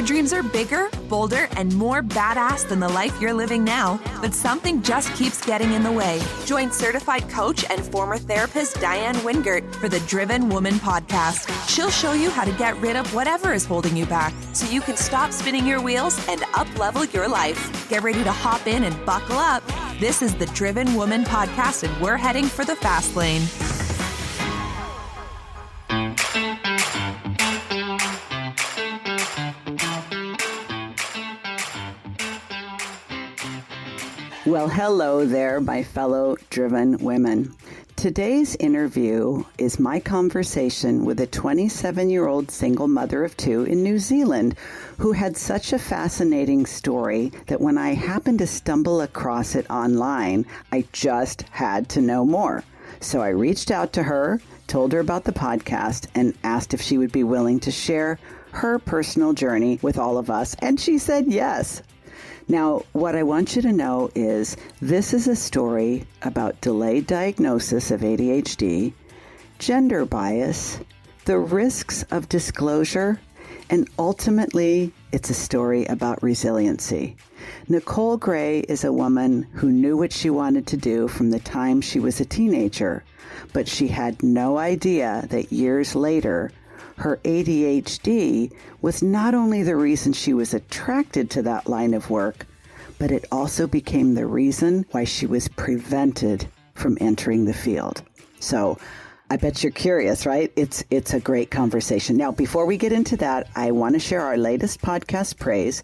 Your dreams are bigger, bolder, and more badass than the life you're living now, but something just keeps getting in the way. Join certified coach and former therapist Diane Wingert for the Driven Woman podcast. She'll show you how to get rid of whatever is holding you back so you can stop spinning your wheels and up-level your life. Get ready to hop in and buckle up. This is the Driven Woman podcast, and we're heading for the fast lane. Well, hello there, my fellow driven women. Today's interview is my conversation with a 27-year-old single mother of two in New Zealand who had such a fascinating story that when I happened to stumble across it online, I just had to know more. So I reached out to her, told her about the podcast, and asked if she would be willing to share her personal journey with all of us, and she said yes. Now, what I want you to know is this is a story about delayed diagnosis of ADHD, gender bias, the risks of disclosure, and ultimately, it's a story about resiliency. Nicole Gray is a woman who knew what she wanted to do from the time she was a teenager, but she had no idea that years later, her ADHD was not only the reason she was attracted to that line of work, but it also became the reason why she was prevented from entering the field. So I bet you're curious, right? It's a great conversation. Now, before we get into that, I want to share our latest podcast praise.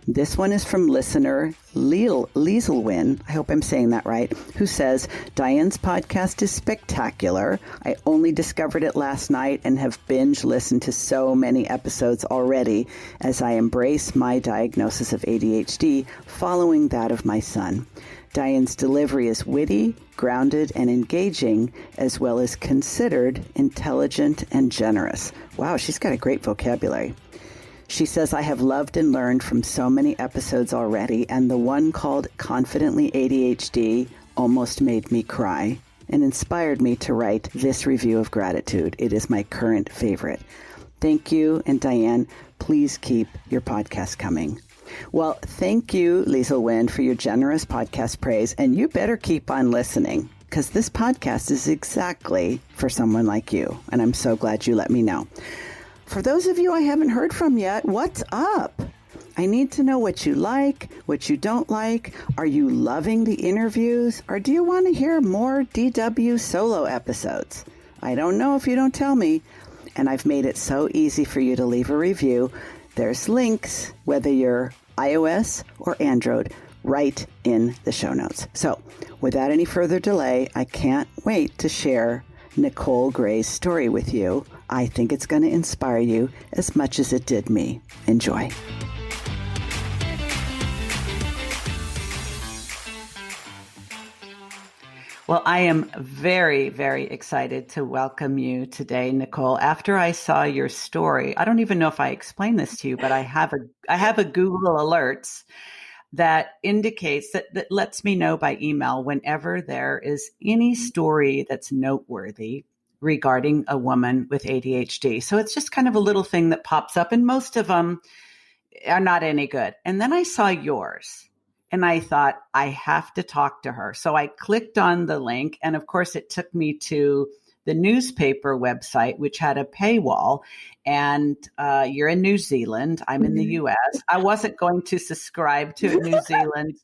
This one is from listener Lieselwin, I hope I'm saying that right, who says, Diane's podcast is spectacular. I only discovered it last night and have binge listened to so many episodes already as I embrace my diagnosis of ADHD following that of my son. Diane's delivery is witty, grounded, and engaging, as well as considered, intelligent, and generous. Wow, she's got a great vocabulary. She says, I have loved and learned from so many episodes already, and the one called Confidently ADHD almost made me cry and inspired me to write this review of gratitude. It is my current favorite. Thank you, and Diane, please keep your podcast coming. Well, thank you, Lieselwin, for your generous podcast praise, and you better keep on listening, because this podcast is exactly for someone like you, and I'm so glad you let me know. For those of you I haven't heard from yet, what's up? I need to know what you like, what you don't like. Are you loving the interviews? Or do you want to hear more DW solo episodes? I don't know if you don't tell me. And I've made it so easy for you to leave a review. There's links, whether you're iOS or Android, right in the show notes. So without any further delay, I can't wait to share Nicole Gray's story with you. I think it's going to inspire you as much as it did me. Enjoy. Well, I am very, very excited to welcome you today, Nicole. After I saw your story, I don't even know if I explained this to you, but I have a Google Alerts that indicates that lets me know by email whenever there is any story that's noteworthy regarding a woman with ADHD. So it's just kind of a little thing that pops up, and most of them are not any good. And then I saw yours and I thought, I have to talk to her. So I clicked on the link, and of course it took me to the newspaper website, which had a paywall. And you're in New Zealand. I'm in the US. I wasn't going to subscribe to a New Zealand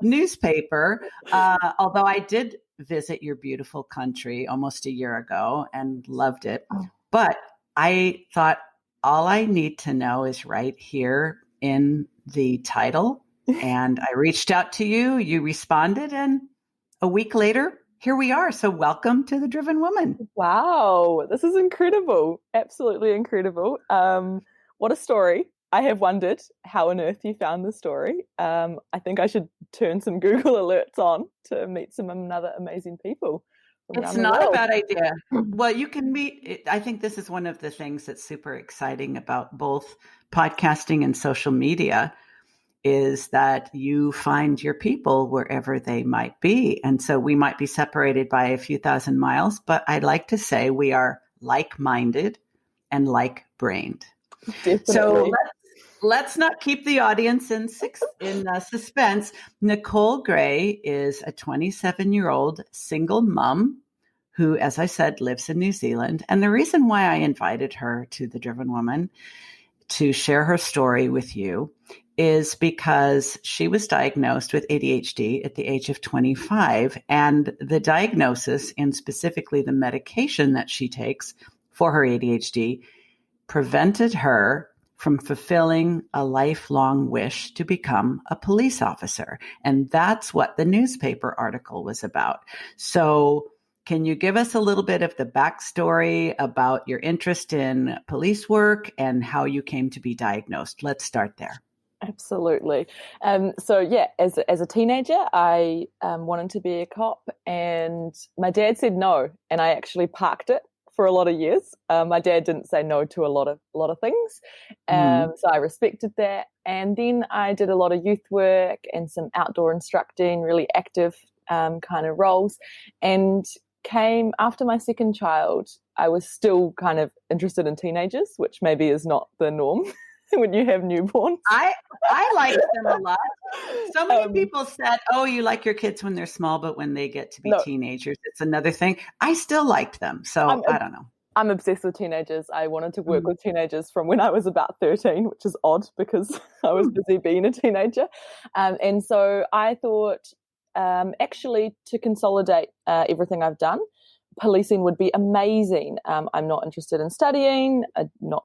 newspaper, although I did visit your beautiful country almost a year ago and loved it. But I thought all I need to know is right here in the title. And I reached out to you, you responded, and a week later, here we are. So welcome to the Driven Woman. Wow, this is incredible. Absolutely incredible. What a story. I have wondered how on earth you found the story. I think I should turn some Google alerts on to meet some other amazing people. It's not a bad idea. Well, you can meet, I think this is one of the things that's super exciting about both podcasting and social media is that you find your people wherever they might be. And so we might be separated by a few thousand miles, but I'd like to say we are like-minded and like-brained. Definitely. So let's not keep the audience in suspense. Nicole Gray is a 27-year-old single mom who, as I said, lives in New Zealand. And the reason why I invited her to The Driven Woman to share her story with you is because she was diagnosed with ADHD at the age of 25. And the diagnosis, and specifically the medication that she takes for her ADHD, prevented her from fulfilling a lifelong wish to become a police officer. And that's what the newspaper article was about. So can you give us a little bit of the backstory about your interest in police work and how you came to be diagnosed? Let's start there. Absolutely. As a teenager, I wanted to be a cop, and my dad said no, and I actually parked it for a lot of years. My dad didn't say no to a lot of things, so I respected that. And then I did a lot of youth work and some outdoor instructing, really active kind of roles. And came after my second child, I was still kind of interested in teenagers, which maybe is not the norm when you have newborns. I like them a lot. So many people said, oh, you like your kids when they're small, but when they get to be teenagers, it's another thing. I still liked them. So I don't know. I'm obsessed with teenagers. I wanted to work with teenagers from when I was about 13, which is odd because I was busy being a teenager. And so I thought, actually, to consolidate everything I've done, policing would be amazing. I'm not interested in studying, not.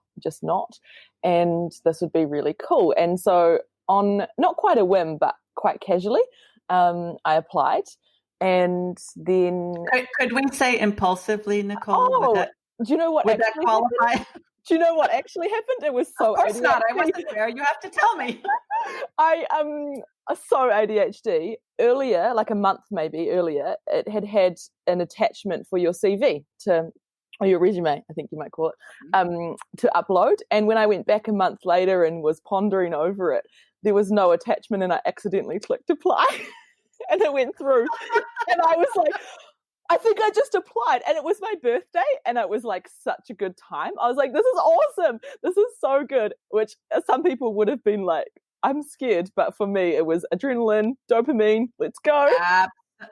And this would be really cool. And so on not quite a whim, but quite casually, I applied. And then... Could we say impulsively, Nicole? Do you know what would that qualify? Do you know what actually happened? It was so... Of course ADHD. Not. I wasn't there. You have to tell me. I so ADHD. Earlier, like a month maybe earlier, it had an attachment for your CV or your resume, I think you might call it, to upload. And when I went back a month later and was pondering over it, there was no attachment, and I accidentally clicked apply, and it went through. And I was like, I think I just applied, and it was my birthday, and it was like such a good time. I was like, this is awesome. This is so good, which some people would have been like, I'm scared. But for me, it was adrenaline, dopamine, let's go.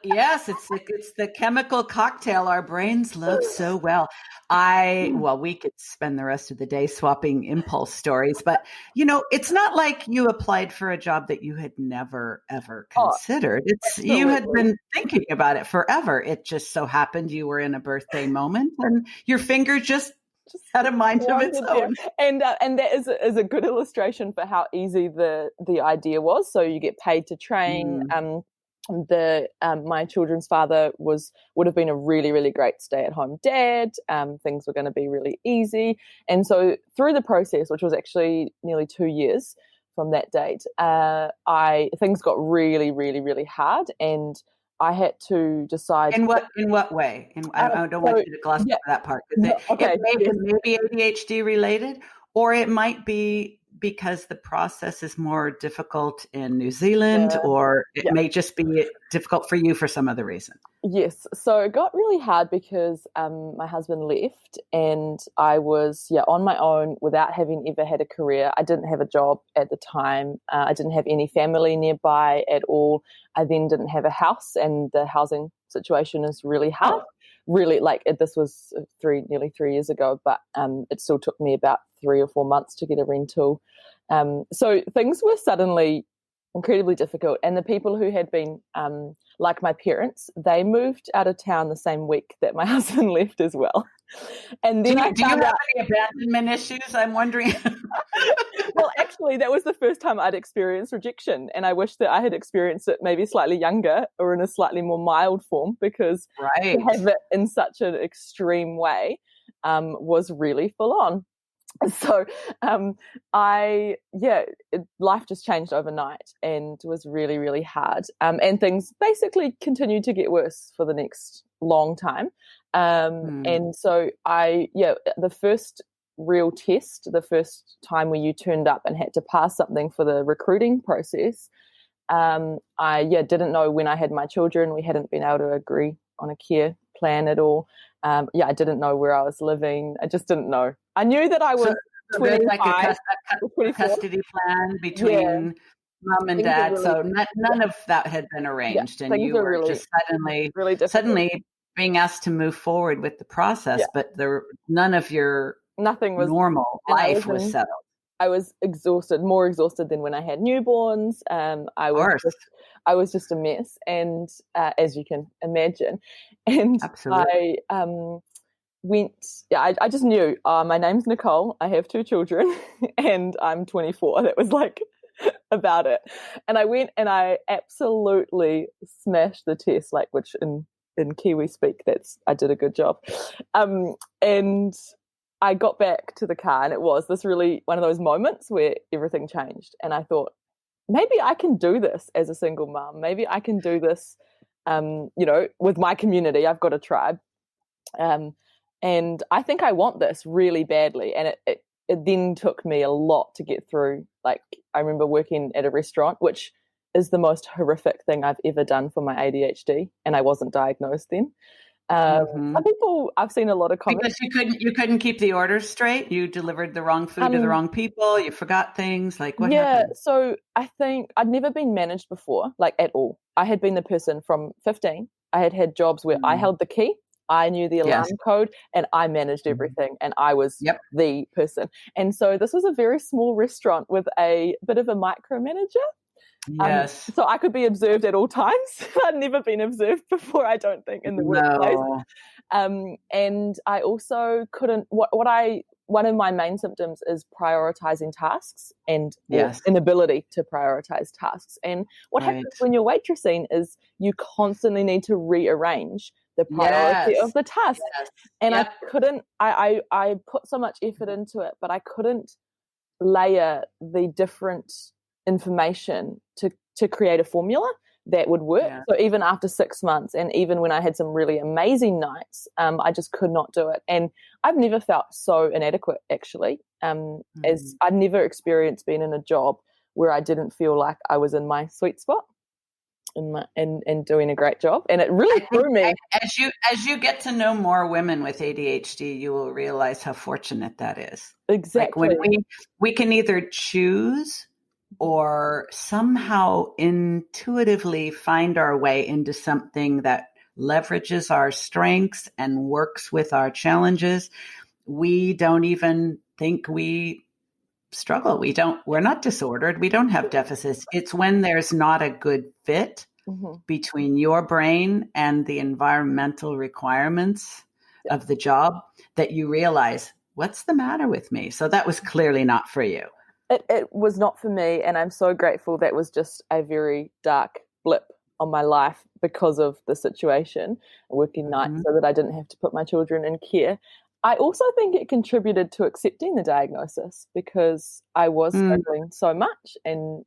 Yes, it's the chemical cocktail our brains love so well. We could spend the rest of the day swapping impulse stories, but it's not like you applied for a job that you had never ever considered. You had been thinking about it forever. It just so happened you were in a birthday moment and your finger just had a mind of its own. And that is a good illustration for how easy the idea was. So you get paid to train. My children's father would have been a really, really great stay-at-home dad. Things were going to be really easy. And so through the process, which was actually nearly 2 years from that date, things got really, really, really hard, and I had to decide. In what way? I don't want you to gloss over that part. It may be ADHD related, or it might be because the process is more difficult in New Zealand, or it may just be difficult for you for some other reason. Yes. So it got really hard because my husband left, and I was on my own without having ever had a career. I didn't have a job at the time. I didn't have any family nearby at all. I then didn't have a house, and the housing situation is really hard. Really, this was nearly 3 years ago, but it still took me about 3 or 4 months to get a rental. So things were suddenly incredibly difficult. And the people who had been, like my parents, they moved out of town the same week that my husband left as well. And then do you have any abandonment issues? I'm wondering. Well, actually, that was the first time I'd experienced rejection, and I wish that I had experienced it maybe slightly younger or in a slightly more mild form, because to have it in such an extreme way was really full on. So life just changed overnight and was really, really hard. And things basically continued to get worse for the next long time. And so the first real test, the first time where you turned up and had to pass something for the recruiting process, I didn't know when I had my children. We hadn't been able to agree on a care plan at all. I didn't know where I was living. I just didn't know. I knew that I was... So there's like a 25 or 24. custody plan Yeah, between mom and things are dad. really, So none yeah, of that had been yeah, arranged, and things you are were really, just suddenly really difficult. suddenly being asked to move forward with the process, Yeah, but none of your nothing was, normal and life was settled. I was exhausted, more exhausted than when I had newborns. Of course, I was just a mess, and as you can imagine, and absolutely. I went. Yeah, I just knew. My name's Nicole. I have 2 children, and I'm 24. That was like about it. And I went and I absolutely smashed the test, like which in Kiwi speak, I did a good job. And I got back to the car, and it was this really one of those moments where everything changed. And I thought, maybe I can do this as a single mom. Maybe I can do this, with my community. I've got a tribe. And I think I want this really badly. And it then took me a lot to get through. Like, I remember working at a restaurant, which is the most horrific thing I've ever done for my ADHD. And I wasn't diagnosed then. Some people, I've seen a lot of comments. Because you couldn't keep the orders straight. You delivered the wrong food to the wrong people. You forgot things. Like, what happened? So I think I'd never been managed before, like at all. I had been the person from 15. I had jobs where I held the key, I knew the alarm code, and I managed everything, and I was the person. And so this was a very small restaurant with a bit of a micromanager. Yes. So I could be observed at all times. I'd never been observed before, I don't think, in the workplace. And I also couldn't, one of my main symptoms is prioritizing tasks and inability to prioritize tasks. And what happens when you're waitressing is you constantly need to rearrange the priority of the task. And I couldn't, I put so much effort into it, but I couldn't layer the different information to create a formula that would work. So even after 6 months, and even when I had some really amazing nights, I just could not do it. And I've never felt so inadequate, actually, as I'd never experienced being in a job where I didn't feel like I was in my sweet spot and doing a great job. And it really threw me. As you get to know more women with ADHD, you will realize how fortunate that is. Exactly. Like when we can either choose or somehow intuitively find our way into something that leverages our strengths and works with our challenges, we don't even think we struggle. We're not disordered. We don't have deficits. It's when there's not a good fit between your brain and the environmental requirements of the job that you realize, what's the matter with me? So that was clearly not for you. It was not for me, and I'm so grateful. That was just a very dark blip on my life because of the situation, working nights so that I didn't have to put my children in care. I also think it contributed to accepting the diagnosis because I was struggling so much, and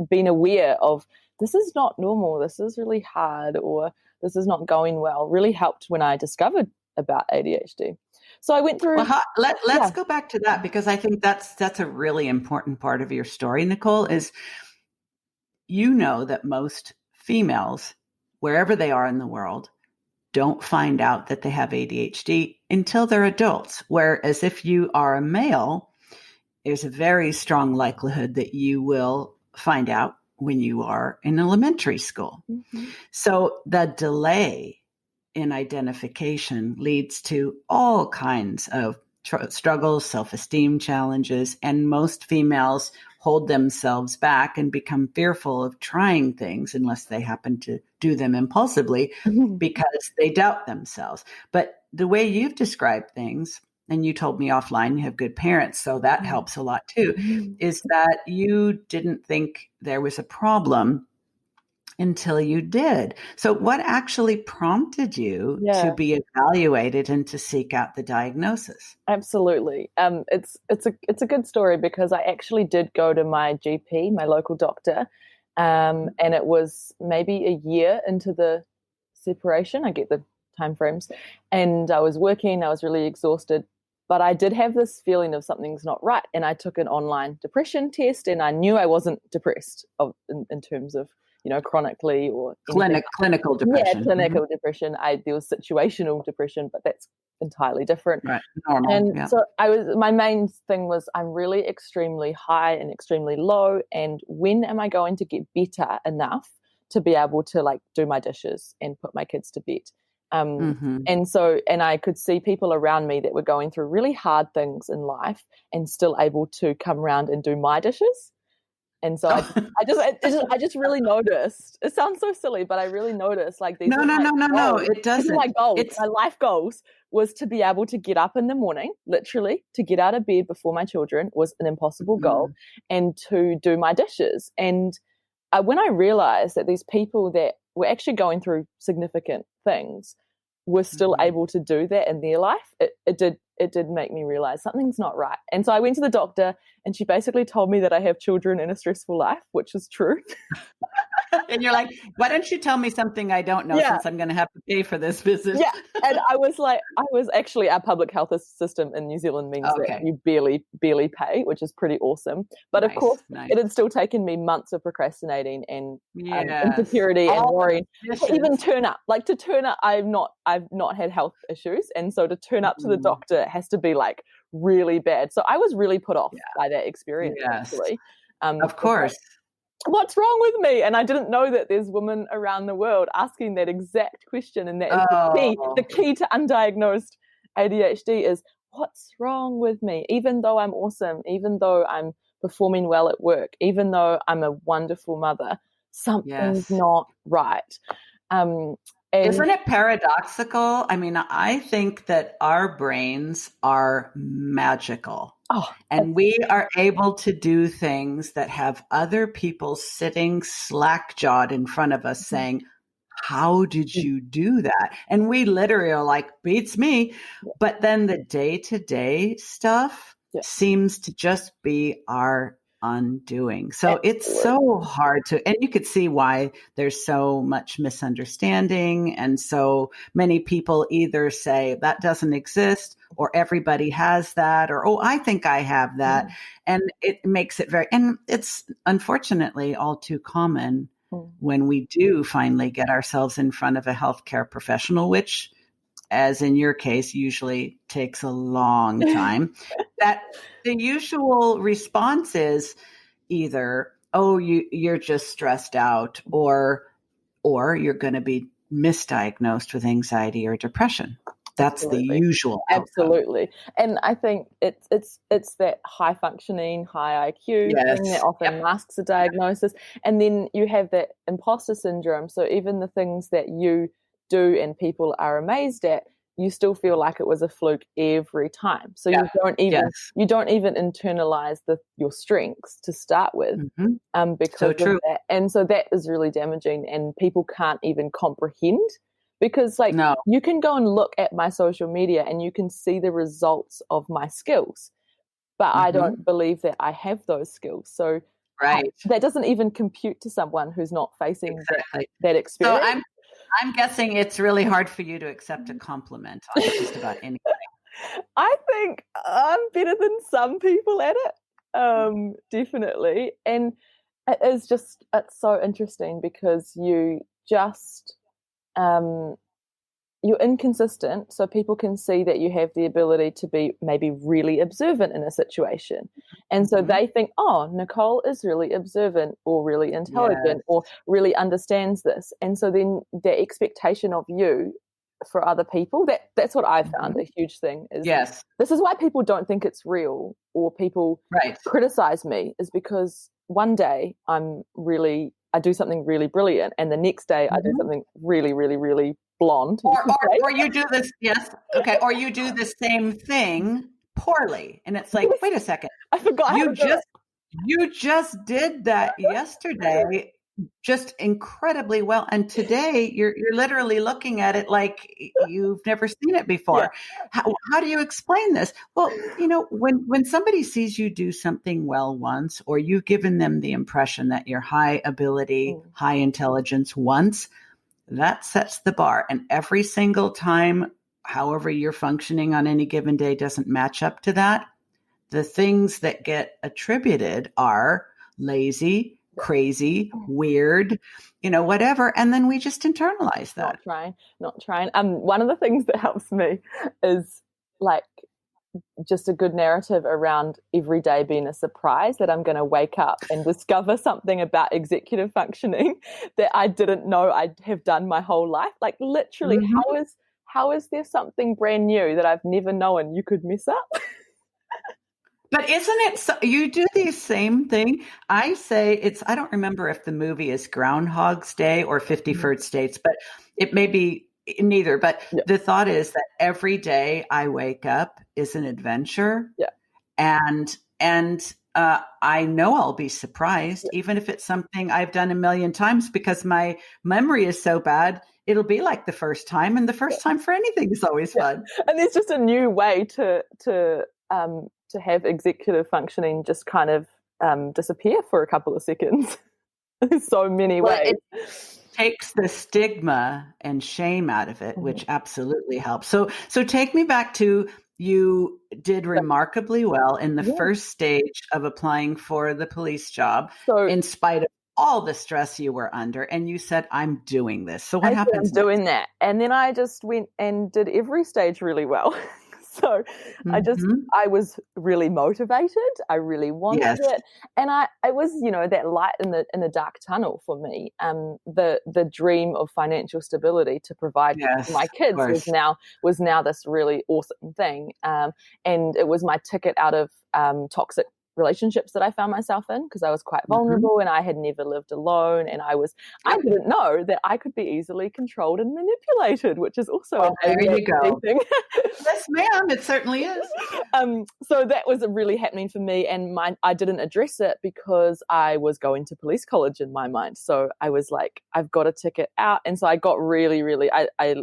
being aware of this is not normal, this is really hard, or this is not going well really helped when I discovered about ADHD. So I went through. Well, let's go back to that, because I think that's a really important part of your story, Nicole, is you know that most females, wherever they are in the world, don't find out that they have ADHD until they're adults. Whereas if you are a male, there's a very strong likelihood that you will find out when you are in elementary school. So the delay in identification leads to all kinds of struggles, self-esteem challenges, and most females hold themselves back and become fearful of trying things unless they happen to do them impulsively because they doubt themselves. But the way you've described things, and you told me offline you have good parents, so that helps a lot too, is that you didn't think there was a problem until you did. So what actually prompted you to be evaluated and to seek out the diagnosis? Absolutely. It's a good story because I actually did go to my GP, my local doctor, and it was maybe a year into the separation. I get the time frames, and I was working. I was really exhausted, but I did have this feeling of something's not right, and I took an online depression test, and I knew I wasn't depressed in terms of chronically or anything. Clinical depression. Yeah, clinical depression. There was situational depression, but that's entirely different. Right, normal. And so my main thing was I'm really extremely high and extremely low, and when am I going to get better enough to be able to like do my dishes and put my kids to bed? And I could see people around me that were going through really hard things in life and still able to come around and do my dishes. And so I just really noticed. It sounds so silly, but I really noticed like these. No, it doesn't. My goals, my life goals was to be able to get up in the morning, literally to get out of bed before my children was an impossible goal, and to do my dishes. And when I realized that these people that were actually going through significant things were still able to do that in their life, it did make me realize something's not right. And so I went to the doctor, and she basically told me that I have children in a stressful life, which is true. And you're like, why don't you tell me something I don't know, since I'm going to have to pay for this visit? Yeah. And I was actually, our public health system in New Zealand means that you barely pay, which is pretty awesome. But of course, it had still taken me months of procrastinating and insecurity and worrying to even turn up. Like to turn up, I've not had health issues. And so to turn up to the doctor has to be like really bad. So I was really put off by that experience, actually. Of course. What's wrong with me? And I didn't know that there's women around the world asking that exact question. And that is the key to undiagnosed ADHD is, what's wrong with me? Even though I'm awesome, even though I'm performing well at work, even though I'm a wonderful mother, something's not right. Isn't it paradoxical? I mean, I think that our brains are magical. And we are able to do things that have other people sitting slack-jawed in front of us saying, how did you do that? And we literally are like, beats me. But then the day-to-day stuff seems to just be our undoing. So it's so hard to, and you could see why there's so much misunderstanding. And so many people either say that doesn't exist, or everybody has that, or, oh, I think I have that. And it makes it and it's unfortunately all too common when we do finally get ourselves in front of a healthcare professional, which, as in your case, usually takes a long time, that the usual response is either, oh, you're just stressed out, or you're going to be misdiagnosed with anxiety or depression. That's the usual outcome. Absolutely. And I think it's that high functioning, high IQ thing that often masks a diagnosis. And then you have that imposter syndrome. So even the things that you do and people are amazed at, you still feel like it was a fluke every time. So you don't even internalize your strengths to start with, because of that. And so that is really damaging, and people can't even comprehend, because you can go and look at my social media and you can see the results of my skills, but I don't believe that I have those skills. So that doesn't even compute to someone who's not facing that experience. So I'm guessing it's really hard for you to accept a compliment on just about anything. I think I'm better than some people at it, definitely. And it's so interesting because you just, you're inconsistent, so people can see that you have the ability to be maybe really observant in a situation. And so they think, oh, Nicole is really observant or really intelligent or really understands this. And so then the expectation of you for other people, that's what I found a huge thing is this is why people don't think it's real, or people criticize me, is because one day I do something really brilliant, and the next day I do something really, really, really blonde. Or you do this, or you do the same thing poorly, and it's like, wait a second, I forgot. You just did that yesterday, just incredibly well, and today you're literally looking at it like you've never seen it before. How do you explain this? Well, when somebody sees you do something well once, or you've given them the impression that you're high ability, high intelligence once, that sets the bar. And every single time, however you're functioning on any given day doesn't match up to that, the things that get attributed are lazy, crazy, weird, whatever. And then we just internalize that. Not trying. One of the things that helps me is like just a good narrative around every day being a surprise, that I'm going to wake up and discover something about executive functioning that I didn't know I have done my whole life. Like literally, how is there something brand new that I've never known you could mess up? But isn't it so, you do the same thing? I say I don't remember if the movie is Groundhog's Day or 50 First Dates, but it may be neither. But the thought is that every day I wake up is an adventure. Yeah. And I know I'll be surprised, even if it's something I've done a million times, because my memory is so bad. It'll be like the first time, and the first time for anything is always fun. And there's just a new way to have executive functioning just kind of disappear for a couple of seconds. There's so many ways. It takes the stigma and shame out of it, which absolutely helps. So take me back to, you did remarkably well in the first stage of applying for the police job, in spite of all the stress you were under, and you said, I'm doing this. So what happens? I'm doing that. And then I just went and did every stage really well. So I was really motivated. I really wanted it. And it was, that light in the dark tunnel for me. The dream of financial stability to provide for my kids was now this really awesome thing. And it was my ticket out of toxic relationships that I found myself in, because I was quite vulnerable and I had never lived alone, and I didn't know that I could be easily controlled and manipulated, which is also there you go. Thing. Yes, ma'am, it certainly is. So that was really happening for me, and I didn't address it because I was going to police college in my mind. So I was like, I've got a ticket out, and so I got really, really, I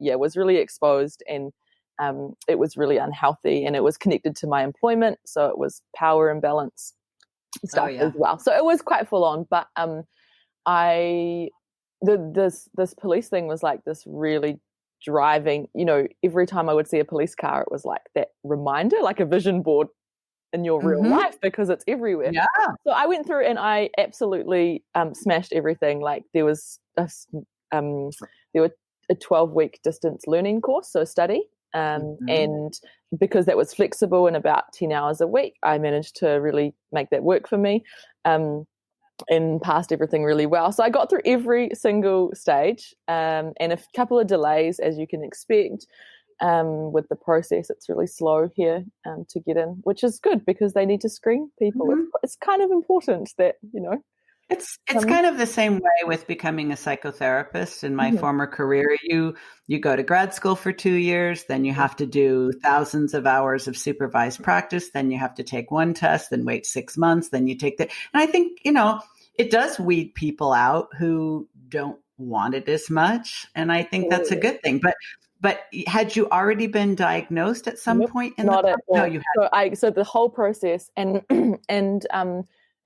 was really exposed, and it was really unhealthy, and it was connected to my employment. So it was power imbalance stuff as well. So it was quite full on, but this police thing was like this really driving, every time I would see a police car, it was like that reminder, like a vision board in your real life, because it's everywhere. Yeah. So I went through and I absolutely smashed everything. Like there were a 12-week distance learning course, so study. And because that was flexible and about 10 hours a week, I managed to really make that work for me, and passed everything really well. So I got through every single stage, and a couple of delays, as you can expect. With the process, it's really slow here to get in, which is good because they need to screen people. It's kind of important that, It's kind of the same way with becoming a psychotherapist. In my former career, you go to grad school for 2 years, then you have to do thousands of hours of supervised practice, then you have to take one test, then wait 6 months, then you take and I think, it does weed people out who don't want it as much. And I think that's a good thing. But had you already been diagnosed at some point in not the at all. No, you hadn't. So the whole process and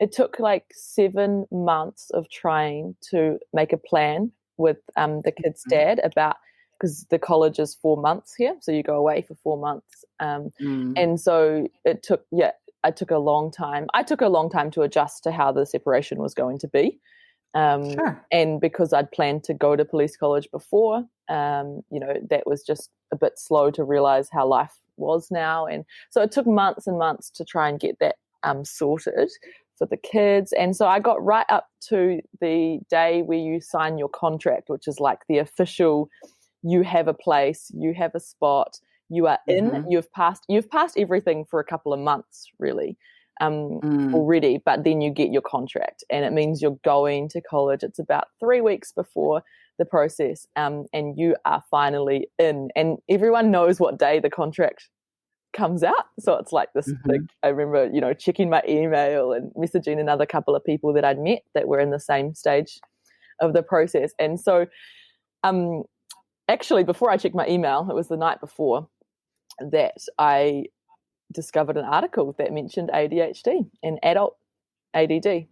it took like 7 months of trying to make a plan with the kid's dad about, because the college is 4 months here, so you go away for 4 months, and so it took a long time. I took a long time to adjust to how the separation was going to be. And because I'd planned to go to police college before, that was just a bit slow to realize how life was now. And so it took months and months to try and get that sorted for the kids. And so I got right up to the day where you sign your contract, which is like the official, you have a place, you have a spot, you are in, you've passed everything for a couple of months really. Already, but then you get your contract, and it means you're going to college. It's about 3 weeks before the process, and you are finally in, and everyone knows what day the contract comes out. So it's like this big, I remember, checking my email and messaging another couple of people that I'd met that were in the same stage of the process. And so actually before I checked my email, it was the night before that I discovered an article that mentioned ADHD and adult ADD.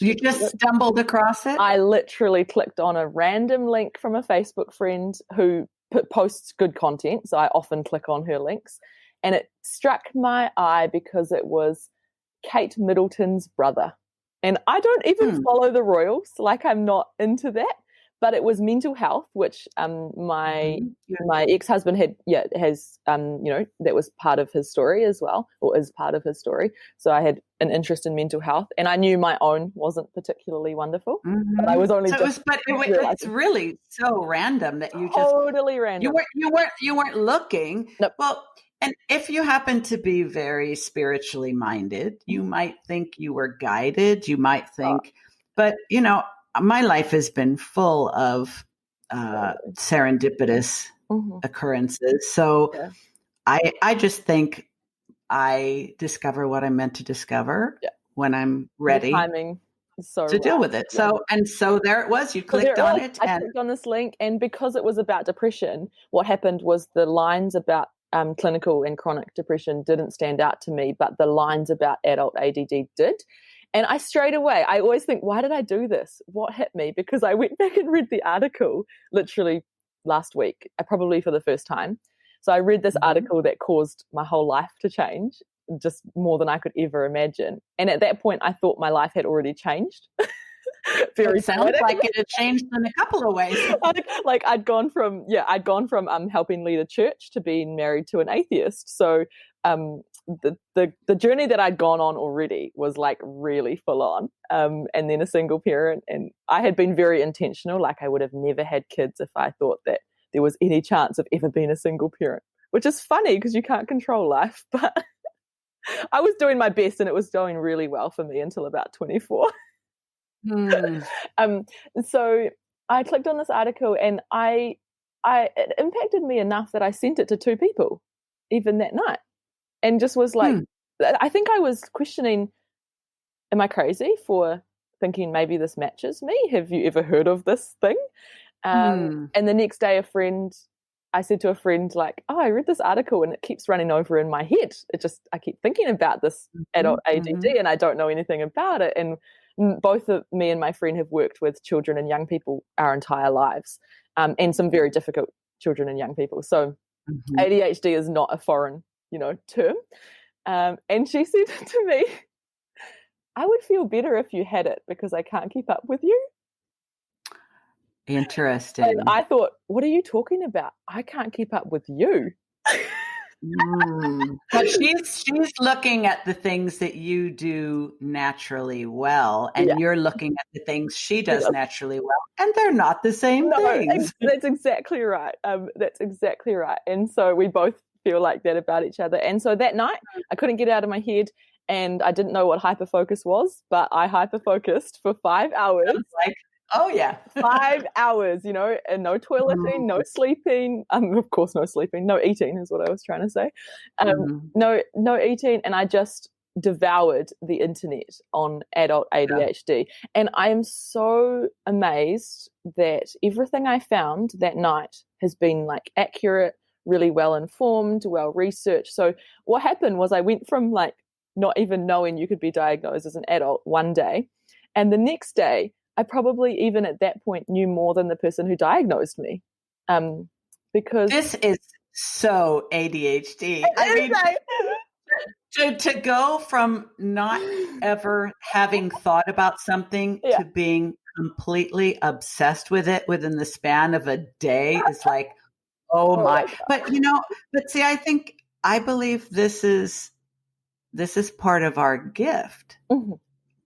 You just stumbled across it? I literally clicked on a random link from a Facebook friend who posts good content, so I often click on her links, and it struck my eye because it was Kate Middleton's brother, And I don't even follow the royals, like I'm not into that. But it was mental health, which my ex-husband has that was part of his story as well, or is part of his story. So I had an interest in mental health, and I knew my own wasn't particularly wonderful. But I was only it's really so random that you just totally random. You weren't looking. Nope. Well, and if you happen to be very spiritually minded, you might think you were guided. You might think, but my life has been full of serendipitous occurrences. So I just think I discover what I'm meant to discover when I'm ready to deal with it. So there it was. You clicked on it. I clicked on this link, and because it was about depression, what happened was the lines about clinical and chronic depression didn't stand out to me, but the lines about adult ADD did. And I straight away, I always think, why did I do this? What hit me? Because I went back and read the article literally last week, probably for the first time. So I read this article that caused my whole life to change, just more than I could ever imagine. And at that point, I thought my life had already changed. It sounds like it had changed in a couple of ways. like I'd gone from helping lead a church to being married to an atheist. So the journey that I'd gone on already was like really full on, and then a single parent, and I had been very intentional. Like I would have never had kids if I thought that there was any chance of ever being a single parent, which is funny because you can't control life, but I was doing my best and it was going really well for me until about 24. So I clicked on this article, and it impacted me enough that I sent it to 2 people even that night. And just was like, I think I was questioning, am I crazy for thinking maybe this matches me? Have you ever heard of this thing? And the next day I said to a friend, like, I read this article and it keeps running over in my head. I keep thinking about this adult ADD and I don't know anything about it. And both me and my friend have worked with children and young people our entire lives, and some very difficult children and young people. So ADHD is not a foreign term. And she said to me, I would feel better if you had it because I can't keep up with you. Interesting. And I thought, what are you talking about? I can't keep up with you. But she's looking at the things that you do naturally well, and you're looking at the things she does naturally well, and they're not the same things. That's exactly right. That's exactly right. And so we both feel like that about each other. And so that night, I couldn't get out of my head, and I didn't know what hyperfocus was, but I hyperfocused for 5 hours. Like, oh yeah, 5 hours, and no toileting, no sleeping. Of course, no sleeping, no eating is what I was trying to say. No eating, and I just devoured the internet on adult ADHD. And I am so amazed that everything I found that night has been like accurate, really well informed, well researched. So what happened was I went from like not even knowing you could be diagnosed as an adult one day, and the next day I probably even at that point knew more than the person who diagnosed me, because this is so ADHD. I mean, to go from not ever having thought about something to being completely obsessed with it within the span of a day is like, oh my. But see, I believe this is part of our gift.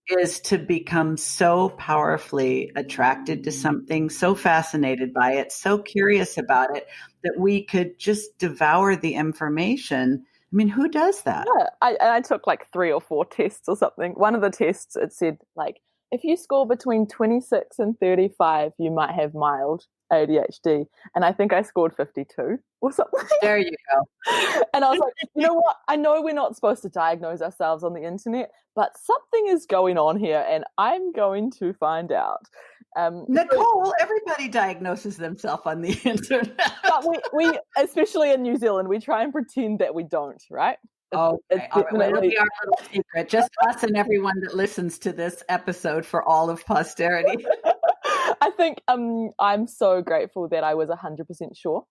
Is to become so powerfully attracted to something, so fascinated by it, so curious about it, that we could just devour the information. I mean, who does that? Yeah, I took like 3 or 4 tests or something. One of the tests, it said, like, if you score between 26 and 35, you might have mild ADHD. And I think I scored 52 or something. There you go. And I was like, you know what? I know we're not supposed to diagnose ourselves on the internet, but something is going on here and I'm going to find out. Nicole, everybody diagnoses themselves on the internet. But we, especially in New Zealand, we try and pretend that we don't, right? Okay. All right. Well, it'll be our little secret. Just us and everyone that listens to this episode for all of posterity. I think I'm so grateful that I was 100% sure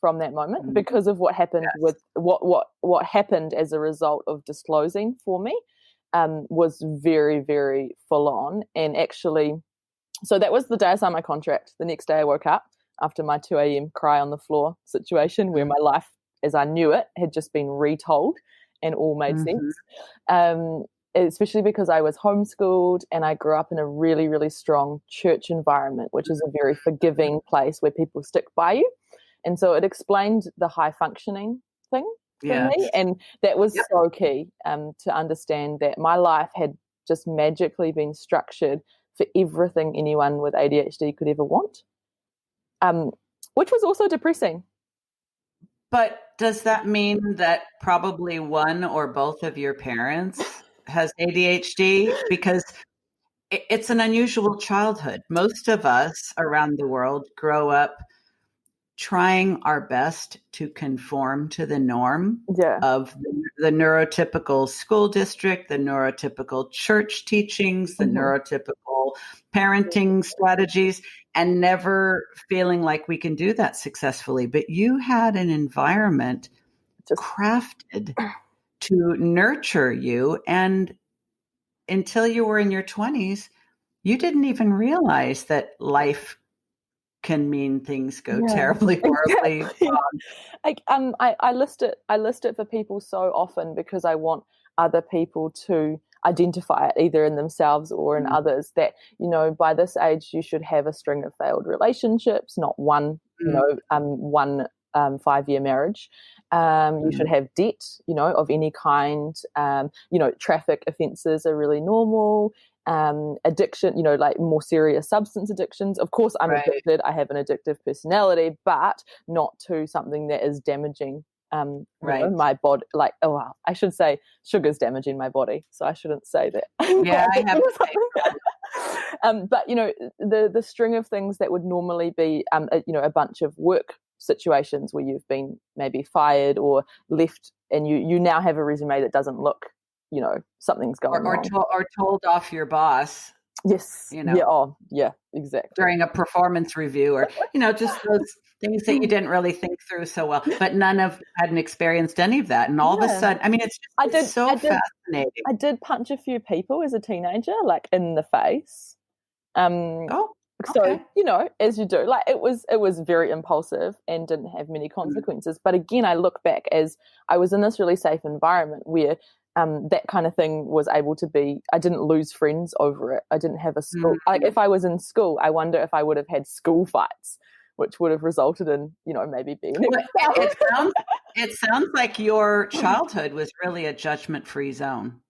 from that moment because of what happened with what happened as a result of disclosing for me. was very, very full on. And actually, so that was the day I signed my contract. The next day I woke up after my 2 a.m. cry on the floor situation where my life as I knew it had just been retold and all made sense. Especially because I was homeschooled and I grew up in a really, really strong church environment, which is a very forgiving place where people stick by you. And so it explained the high functioning thing for me. And that was so key to understand that my life had just magically been structured for everything anyone with ADHD could ever want, which was also depressing. But does that mean that probably one or both of your parents has ADHD? Because it's an unusual childhood. Most of us around the world grow up trying our best to conform to the norm of the neurotypical school district, the neurotypical church teachings, the neurotypical parenting strategies, and never feeling like we can do that successfully. But you had an environment just crafted to nurture you. And until you were in your 20s, you didn't even realize that life can mean things go terribly, horribly wrong. I list it for people so often because I want other people to identify it either in themselves or in others, that, by this age you should have a string of failed relationships, not one, 5-year marriage. You should have debt, of any kind. Traffic offences are really normal. Addiction, like more serious substance addictions. Of course, I'm addicted. I have an addictive personality, but not to something that is damaging my body. Like, I should say sugar's damaging my body, so I shouldn't say that. Yeah, I have to say. But the string of things that would normally be a bunch of work situations where you've been maybe fired or left, and you now have a resume that doesn't look, something's going on. Or told off your boss. Yes. Yeah, exactly. During a performance review, or, just those things that you didn't really think through so well, but hadn't experienced any of that. And all of a sudden, I mean, it's fascinating. I did punch a few people as a teenager, like in the face. So, as you do, like it was very impulsive and didn't have many consequences. But again, I look back as I was in this really safe environment where that kind of thing was able to be, I didn't lose friends over it. I didn't have a school, like if I was in school, I wonder if I would have had school fights, which would have resulted in, maybe being it sounds like your childhood was really a judgment-free zone.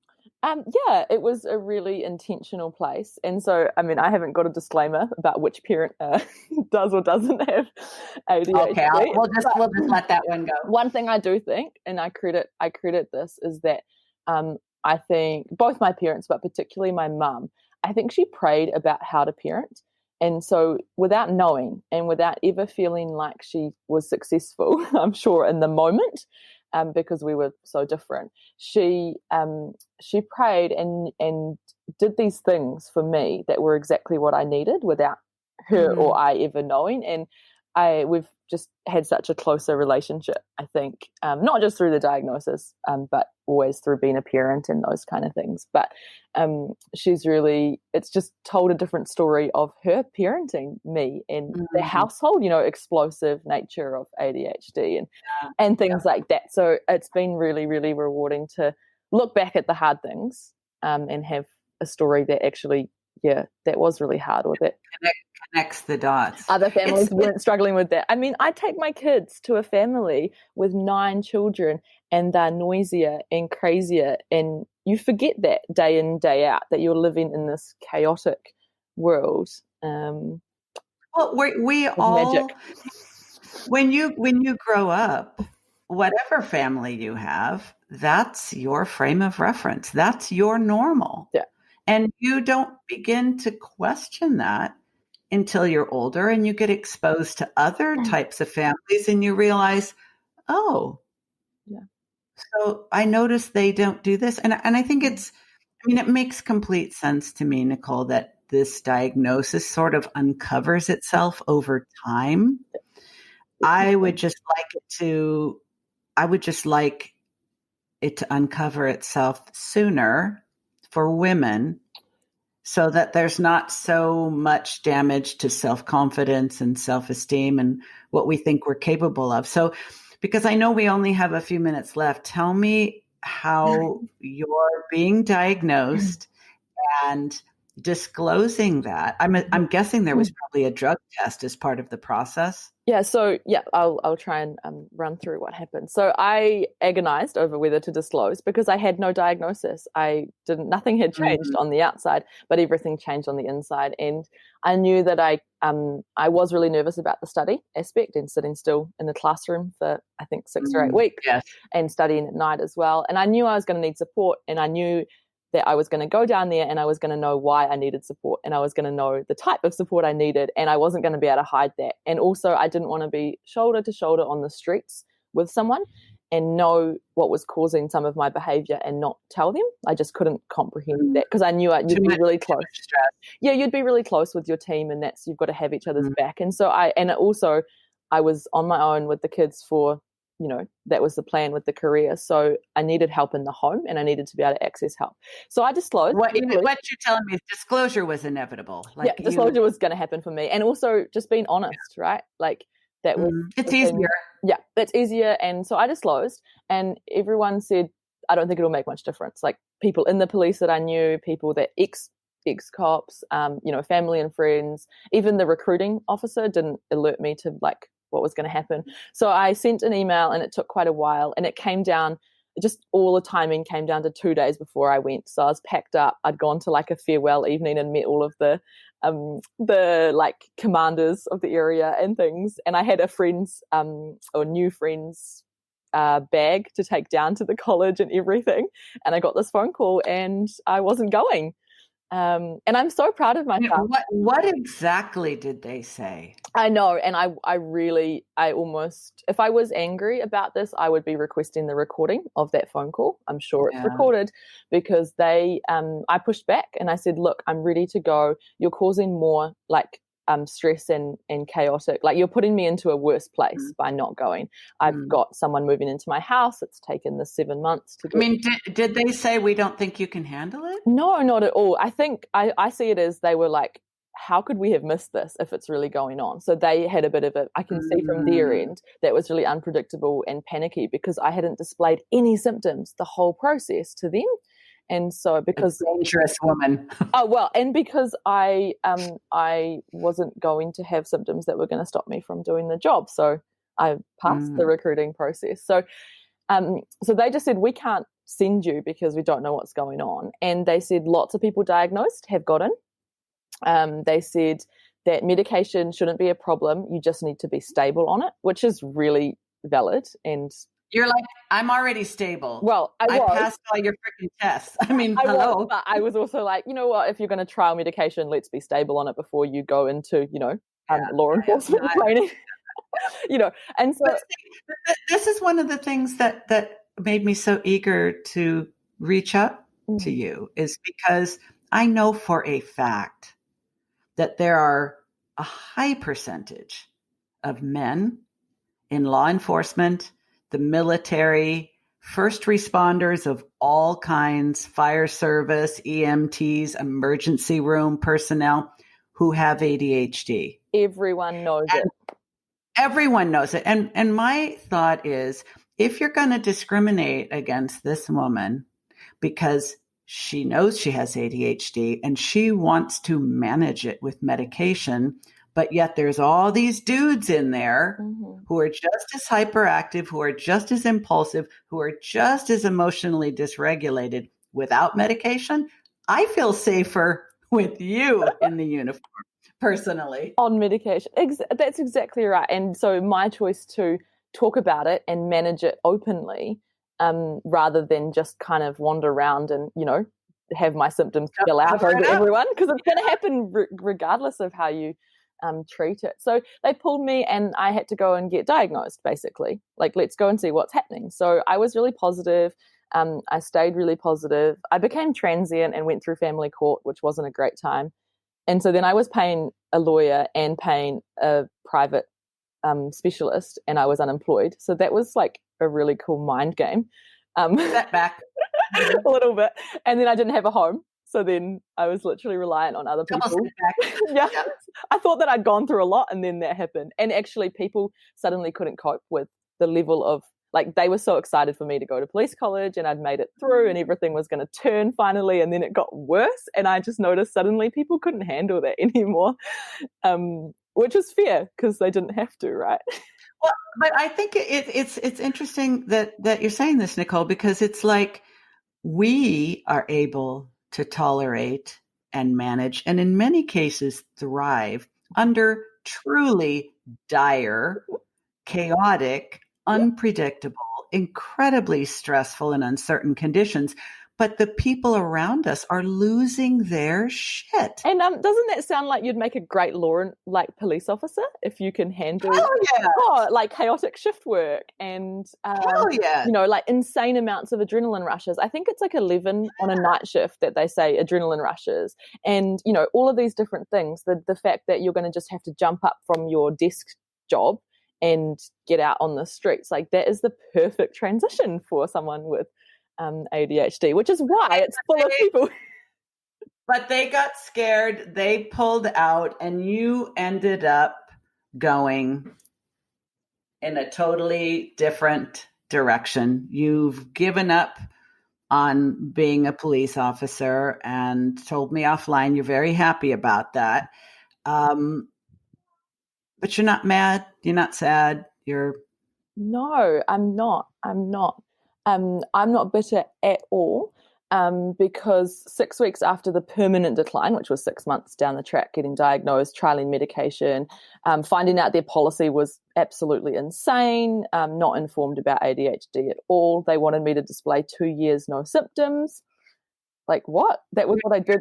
It was a really intentional place. And so, I mean, I haven't got a disclaimer about which parent does or doesn't have ADHD. Okay, we'll just let that one go. One thing I do think, and I credit this, is that I think both my parents, but particularly my mum, I think she prayed about how to parent. And so without knowing and without ever feeling like she was successful, I'm sure in the moment, because we were so different, she prayed and did these things for me that were exactly what I needed without her or I ever knowing. And we've just had such a closer relationship, I think, not just through the diagnosis, but always through being a parent and those kind of things. But it's just told a different story of her parenting me and the household, explosive nature of ADHD and things like that. So it's been really, really rewarding to look back at the hard things and have a story that actually, that was really hard with it. Connects the dots. Other families weren't struggling with that. I mean, I take my kids to a family with 9 children and they're noisier and crazier, and you forget that day in, day out, that you're living in this chaotic world. Well, we all magic. When you grow up, whatever family you have, that's your frame of reference. That's your normal. Yeah. And you don't begin to question that until you're older and you get exposed to other types of families and you realize, so I noticed they don't do this. And I think it makes complete sense to me, Nicole, that this diagnosis sort of uncovers itself over time. I would just like it to uncover itself sooner for women so that there's not so much damage to self-confidence and self-esteem and what we think we're capable of. So, because I know we only have a few minutes left, tell me how you're being diagnosed and disclosing that. I'm guessing there was probably a drug test as part of the process. Yeah, so I'll try and run through what happened. So I agonized over whether to disclose because I had no diagnosis. Nothing had changed on the outside, but everything changed on the inside. And I knew that I was really nervous about the study aspect and sitting still in the classroom for I think 6 or 8 weeks and studying at night as well. And I knew I was going to need support, and I knew that I was going to go down there and I was going to know why I needed support, and I was going to know the type of support I needed, and I wasn't going to be able to hide that. And also I didn't want to be shoulder to shoulder on the streets with someone and know what was causing some of my behavior and not tell them. I just couldn't comprehend that because I knew you'd be really close. Yeah, you'd be really close with your team, and you've got to have each other's back. And so I was on my own with the kids for, that was the plan with the career. So I needed help in the home, and I needed to be able to access help. So I disclosed. What you're telling me is disclosure was inevitable. Disclosure was going to happen for me. And also just being honest, right? Like that was. It's easier. Yeah, that's easier. And so I disclosed, and everyone said, I don't think it'll make much difference. Like people in the police that I knew, people that ex-cops, family and friends, even the recruiting officer didn't alert me to what was going to happen. So I sent an email, and it took quite a while, and it came down, just all the timing came down to 2 days before I went. So I was packed up. I'd gone to a farewell evening and met all of the commanders of the area and things. And I had a friend's or new friend's bag to take down to the college and everything. And I got this phone call, and I wasn't going. And I'm so proud of myself. What exactly did they say? I know. And I almost, if I was angry about this, I would be requesting the recording of that phone call. I'm sure it's recorded, because I pushed back and I said, look, I'm ready to go. You're causing more stress and chaotic, you're putting me into a worse place by not going. I've got someone moving into my house. It's taken the 7 months to get. Did they say, we don't think you can handle it? No, not at all. I think I see it as they were like, how could we have missed this if it's really going on? So they had a bit of I can see from their end that was really unpredictable and panicky, because I hadn't displayed any symptoms the whole process to them. And so because a dangerous woman. And because I wasn't going to have symptoms that were going to stop me from doing the job. So I passed the recruiting process. So so they just said, we can't send you because we don't know what's going on. And they said lots of people diagnosed have gotten. They said that medication shouldn't be a problem. You just need to be stable on it, which is really valid. And you're like, I'm already stable. Well, I passed all your freaking tests. Hello. But I was also like, you know what? If you're going to trial medication, let's be stable on it before you go into, law enforcement training. And so this is one of the things that made me so eager to reach out to you, is because I know for a fact that there are a high percentage of men in law enforcement, the military, first responders of all kinds, fire service, EMTs, emergency room personnel who have ADHD. Everyone knows it. Everyone knows it. And my thought is, if you're going to discriminate against this woman because she knows she has ADHD and she wants to manage it with medication, but yet there's all these dudes in there who are just as hyperactive, who are just as impulsive, who are just as emotionally dysregulated without medication, I feel safer with you in the uniform, personally. On medication. That's exactly right. And so my choice to talk about it and manage it openly, rather than just kind of wander around and, have my symptoms spill out over everyone, because it's going to happen regardless of how you treat it. So they pulled me, and I had to go and get diagnosed, basically. Let's go and see what's happening. So I was really positive. I stayed really positive. I became transient and went through family court, which wasn't a great time. And so then I was paying a lawyer and paying a private specialist, and I was unemployed. So that was a really cool mind game. Setback. a little bit. And then I didn't have a home. So then I was literally reliant on other people. Yeah. I thought that I'd gone through a lot, and then that happened. And actually people suddenly couldn't cope with the level of, like, they were so excited for me to go to police college and I'd made it through and everything was going to turn finally. And then it got worse. And I just noticed suddenly people couldn't handle that anymore, which is fair because they didn't have to, right? Well, but I think it's interesting that you're saying this, Nicole, because it's like we are able to tolerate and manage, and in many cases thrive under truly dire, chaotic, unpredictable, incredibly stressful and uncertain conditions. But the people around us are losing their shit. And doesn't that sound like you'd make a great police officer if you can handle like chaotic shift work and like insane amounts of adrenaline rushes? I think it's like 11 on a night shift that they say adrenaline rushes, and all of these different things. The fact that you're going to just have to jump up from your desk job and get out on the streets, like that is the perfect transition for someone with ADHD, which is why it's full of people. But they got scared, they pulled out, and you ended up going in a totally different direction. You've given up on being a police officer and told me offline you're very happy about that. But you're not mad, you're not sad, No, I'm not. I'm not bitter at all, because 6 weeks after the permanent decline, which was 6 months down the track, getting diagnosed, trialing medication, finding out their policy was absolutely insane, not informed about ADHD at all. They wanted me to display 2 years, no symptoms. Like, what? That was what I did.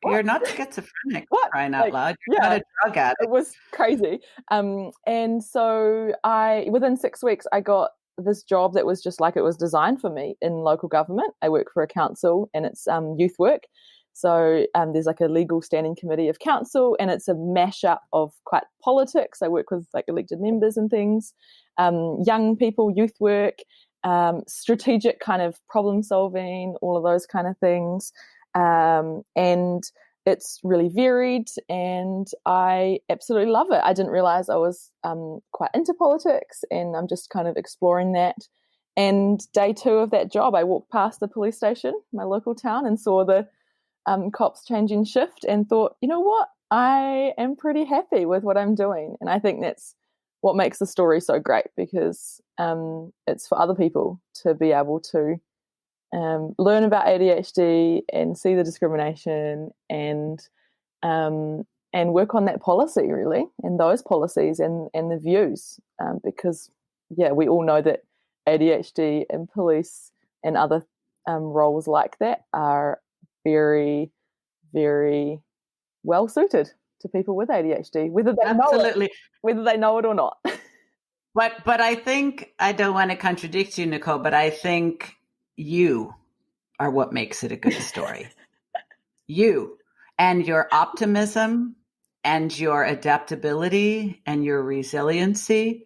You're not schizophrenic, crying out loud. You're not a drug addict. It was crazy. And so within 6 weeks, I got this job that was just like it was designed for me in local government. I work for a council and it's youth work. So there's like a legal standing committee of council, and it's a mashup of quite politics. I work with like elected members and things, young people, youth work, strategic kind of problem solving, all of those kind of things. And it's really varied and I absolutely love it. I didn't realize I was quite into politics, and I'm just kind of exploring that. And day 2 of that job, I walked past the police station, my local town, and saw the cops changing shift and thought, you know what? I am pretty happy with what I'm doing. And I think that's what makes the story so great, because it's for other people to be able to learn about ADHD and see the discrimination and work on that policy, really, and those policies and the views, because we all know that ADHD and police and other roles like that are very, very well suited to people with ADHD, whether they know it or not. But I think, I don't want to contradict you, Nicole, but I think you are what makes it a good story. You and your optimism and your adaptability and your resiliency.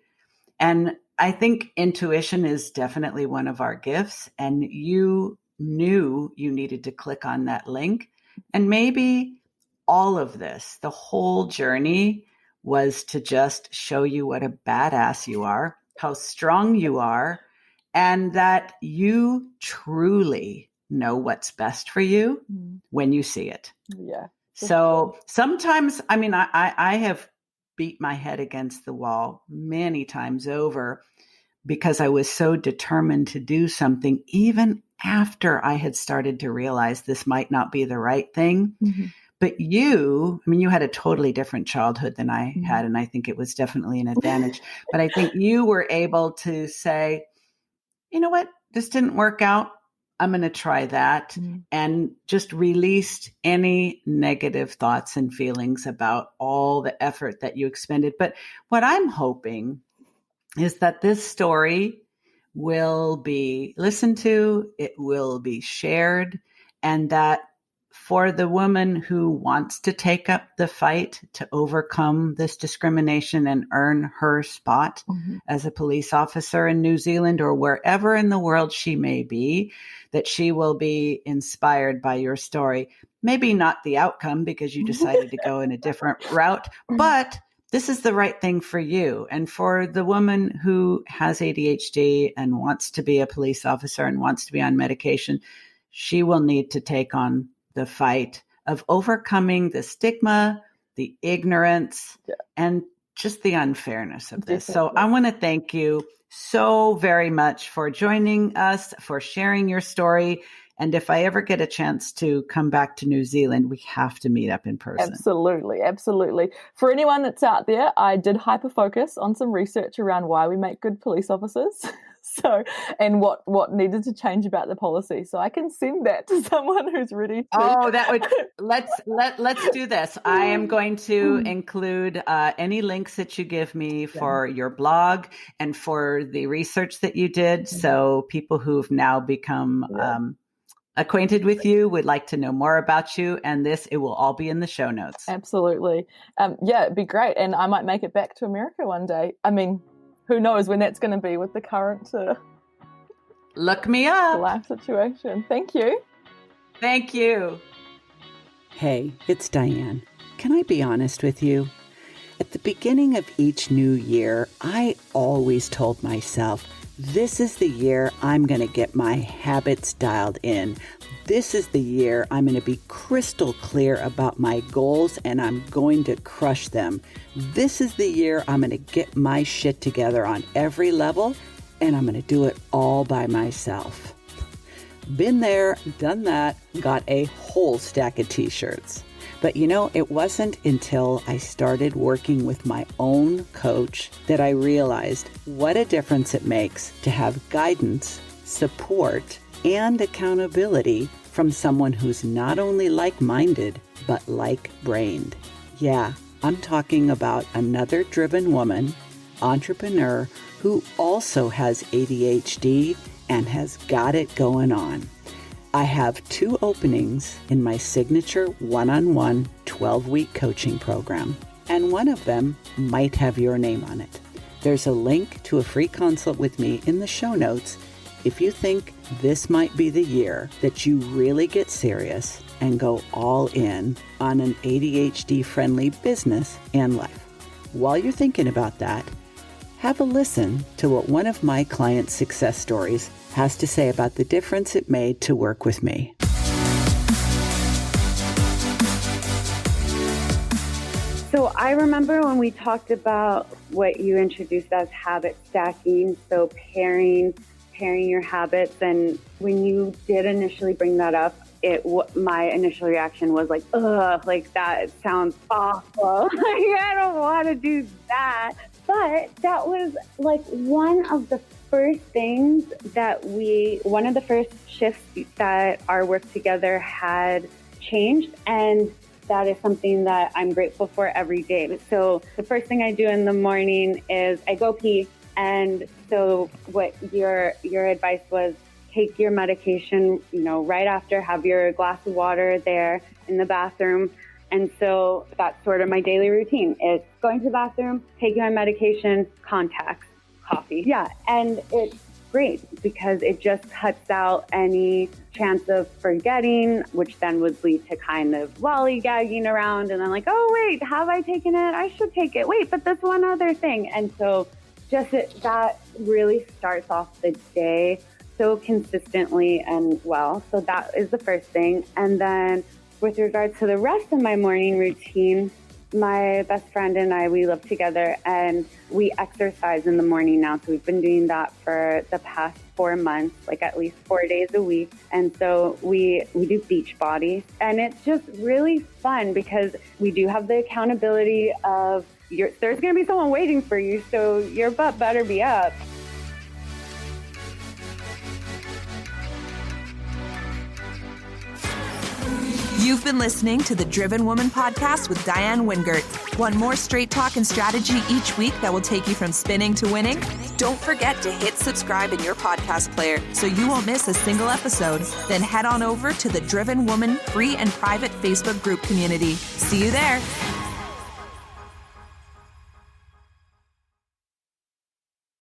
And I think intuition is definitely one of our gifts. And you knew you needed to click on that link. And maybe all of this, the whole journey, was to just show you what a badass you are, how strong you are, and that you truly know what's best for you when you see it. Yeah. So sometimes, I mean, I have beat my head against the wall many times over because I was so determined to do something, even after I had started to realize this might not be the right thing. Mm-hmm. But you had a totally different childhood than I had, and I think it was definitely an advantage. But I think you were able to say, you know what, this didn't work out. I'm going to try that, and just released any negative thoughts and feelings about all the effort that you expended. But what I'm hoping is that this story will be listened to, it will be shared, and that for the woman who wants to take up the fight to overcome this discrimination and earn her spot as a police officer in New Zealand or wherever in the world she may be, that she will be inspired by your story. Maybe not the outcome because you decided to go in a different route, but this is the right thing for you. And for the woman who has ADHD and wants to be a police officer and wants to be on medication, she will need to take on the fight of overcoming the stigma, the ignorance, and just the unfairness of this. So I want to thank you so very much for joining us, for sharing your story. And if I ever get a chance to come back to New Zealand, we have to meet up in person. Absolutely, absolutely. For anyone that's out there, I did hyper-focus on some research around why we make good police officers. And what needed to change about the policy. So I can send that to someone who's ready to. Oh, that would let's do this. I am going to include any links that you give me for your blog and for the research that you did. So people who've now become acquainted with you would like to know more about you, and it will all be in the show notes. Absolutely. It'd be great. And I might make it back to America one day. I mean, who knows when that's going to be with the current look me up life situation. Thank you. Thank you. Hey, it's Diane. Can I be honest with you? At the beginning of each new year, I always told myself, this is the year I'm going to get my habits dialed in. This is the year I'm going to be crystal clear about my goals and I'm going to crush them. This is the year I'm going to get my shit together on every level and I'm going to do it all by myself. Been there, done that, got a whole stack of t-shirts. But it wasn't until I started working with my own coach that I realized what a difference it makes to have guidance, support, and accountability from someone who's not only like-minded, but like-brained. Yeah, I'm talking about another driven woman, entrepreneur, who also has ADHD and has got it going on. I have 2 openings in my signature one-on-one 12-week coaching program, and one of them might have your name on it. There's a link to a free consult with me in the show notes if you think this might be the year that you really get serious and go all in on an ADHD-friendly business and life. While you're thinking about that, have a listen to what one of my clients' success stories has to say about the difference it made to work with me. So I remember when we talked about what you introduced as habit stacking, so pairing your habits, and when you did initially bring that up, my initial reaction was like, ugh, like that sounds awful. Like, I don't want to do that. But that was like one of the first things one of the first shifts that our work together had changed. And that is something that I'm grateful for every day. So the first thing I do in the morning is I go pee. And so what your advice was, take your medication, right after, have your glass of water there in the bathroom. And so that's sort of my daily routine is going to the bathroom, taking my medication, contacts, coffee. Yeah. And it's great because it just cuts out any chance of forgetting, which then would lead to kind of lollygagging around and then like, oh, wait, have I taken it? I should take it. Wait, but this one other thing. And so that really starts off the day so consistently and well. So that is the first thing. And then with regards to the rest of my morning routine, my best friend and I, we live together and we exercise in the morning now. So we've been doing that for the past 4 months, like at least 4 days a week. And so we do beach body, and it's just really fun because we do have the accountability of there's going to be someone waiting for you. So your butt better be up. You've been listening to the Driven Woman Podcast with Diane Wingert. Want more straight talk and strategy each week that will take you from spinning to winning? Don't forget to hit subscribe in your podcast player so you won't miss a single episode. Then head on over to the Driven Woman free and private Facebook group community. See you there.